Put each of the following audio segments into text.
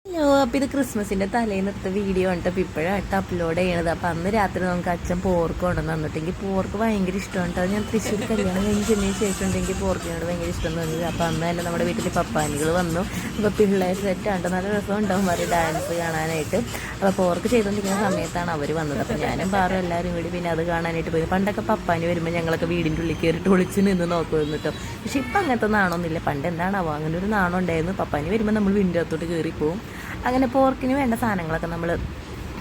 അപ്പോൾ ഇത് ക്രിസ്മസിൻ്റെ തലേന്നെടുത്ത വീഡിയോ ഉണ്ട്. അപ്പോൾ ഇപ്പോഴായിട്ട് അപ്ലോഡ് ചെയ്യണത്. അപ്പോൾ അന്ന് രാത്രി നമുക്ക് അച്ഛൻ പോർക്ക് കൊണ്ടുവന്ന് തന്നിട്ടെങ്കിൽ പോർക്ക് ഭയങ്കര ഇഷ്ടമുണ്ട്. അത് ഞാൻ തൃശ്ശൂർ കല്യാണം കഴിഞ്ഞ് ചെന്നതിന് ശേഷം ഉണ്ടെങ്കിൽ പോർക്കിനോട് ഭയങ്കര ഇഷ്ടം തോന്നിയത്. അപ്പോൾ അന്ന് തന്നെ നമ്മുടെ വീട്ടിൽ പപ്പാനികൾ വന്നു. അപ്പോൾ പിള്ളേർ സെറ്റാണ്ട് നല്ല രസം ഉണ്ടാവും അവർ ഡാൻസ് കാണാനായിട്ട്. അപ്പോൾ പോർക്ക് ചെയ്തുകൊണ്ടിരിക്കുന്ന സമയത്താണ് അവർ വന്നത്. അപ്പോൾ ഞാനും പാറും എല്ലാവരും കൂടി പിന്നെ അത് കാണാനായിട്ട് പോയി. പണ്ടൊക്കെ പപ്പാനി വരുമ്പോൾ ഞങ്ങളൊക്കെ വീടിൻ്റെ ഉള്ളിൽ കയറിയിട്ട് ഒളിച്ച് നിന്ന് നോക്കുമായിരുന്നു കേട്ടോ. പക്ഷെ ഇപ്പം അങ്ങനത്തെ നാണമൊന്നുമില്ല. പണ്ട് എന്താണാവോ അങ്ങനെ ഒരു നാണം ഉണ്ടായിരുന്നു. പപ്പാനി വരുമ്പോൾ നമ്മൾ വീടിൻ്റെ അകത്തോട്ട് കയറി പോവും. അങ്ങനെ പോർക്കിന് വേണ്ട സാധനങ്ങളൊക്കെ നമ്മൾ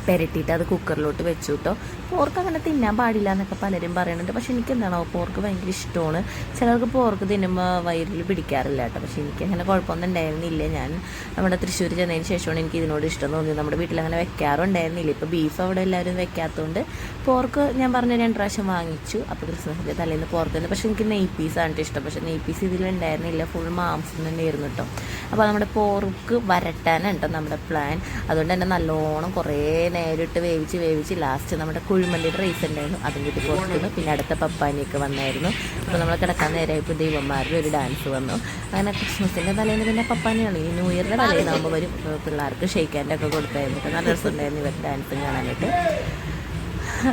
പെരട്ടിയിട്ട് അത് കുക്കറിലോട്ട് വെച്ചു കേട്ടോ. പോർക്ക് അങ്ങനെ തിന്നാൻ പാടില്ല എന്നൊക്കെ പലരും പറയുന്നുണ്ട്. പക്ഷെ എനിക്ക് എന്താണോ പോർക്ക് ഭയങ്കര ഇഷ്ടമാണ്. ചിലർക്ക് പോർക്ക് തിന്നുമ്പോൾ വയറിൽ പിടിക്കാറില്ല കേട്ടോ. പക്ഷെ എനിക്കങ്ങനെ കുഴപ്പമൊന്നും ഉണ്ടായിരുന്നില്ല. ഞാൻ നമ്മുടെ തൃശ്ശൂർ ചെന്നതിന് ശേഷമാണ് എനിക്ക് ഇതിനോട് ഇഷ്ടം തോന്നിയത്. നമ്മുടെ വീട്ടിലങ്ങനെ വെക്കാറുണ്ടായിരുന്നില്ല. ഇപ്പോൾ ബീഫ് അവിടെ എല്ലാവരും വെക്കാത്തതുകൊണ്ട് പോർക്ക് ഞാൻ പറഞ്ഞ 2 പ്രാവശ്യം വാങ്ങിച്ചു. അപ്പോൾ ക്രിസ്മസിൻ്റെ തലേന്ന് പോർക്ക് തന്നെ. പക്ഷേ എനിക്ക് നെയ് പീസാണ് ഇഷ്ടം. പക്ഷേ നെയ് പീസ് ഇതിലുണ്ടായിരുന്നില്ല. ഫുൾ മാംസം തന്നെയായിരുന്നു കേട്ടോ. അപ്പോൾ നമ്മുടെ പോർക്ക് വരട്ടാനാണ് കേട്ടോ നമ്മുടെ പ്ലാൻ. അതുകൊണ്ട് തന്നെ നല്ലോണം കുറേ നേരിട്ട് വേവിച്ച് ലാസ്റ്റ് നമ്മുടെ കുഴിമന്തിയുടെ റൈസ് ഉണ്ടായിരുന്നു അതും കൂട്ടി കൊടുക്കുന്നു. പിന്നെ അടുത്ത പപ്പാനിയൊക്കെ വന്നായിരുന്നു. അപ്പോൾ നമ്മൾ കിടക്കാൻ നേരമായപ്പോൾ ദൈവന്മാരുടെ ഒരു ഡാൻസ് വന്നു. അങ്ങനെ ക്രിസ്മസിൻ്റെ തലേന്ന് പിന്നെ പപ്പാനിയാണ്. ഈ ന്യൂ ഇയറിൻ്റെ തലേന്നാകുമ്പോൾ വരും പിള്ളേർക്ക് ഷെയ്ക്കാൻ്റെ ഒക്കെ കൊടുത്തായിരുന്നു. നല്ല രസമുണ്ടായിരുന്നു ഇവർ ഡാൻസും കാണാനായിട്ട്.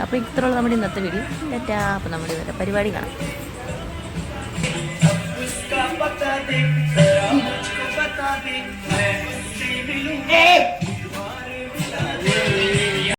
അപ്പോൾ ഇത്രയുള്ള നമ്മുടെ ഇന്നത്തെ വീഡിയോ ടാറ്റാ. അപ്പോൾ നമ്മുടെ ഇവരുടെ പരിപാടി കാണാം. Hey!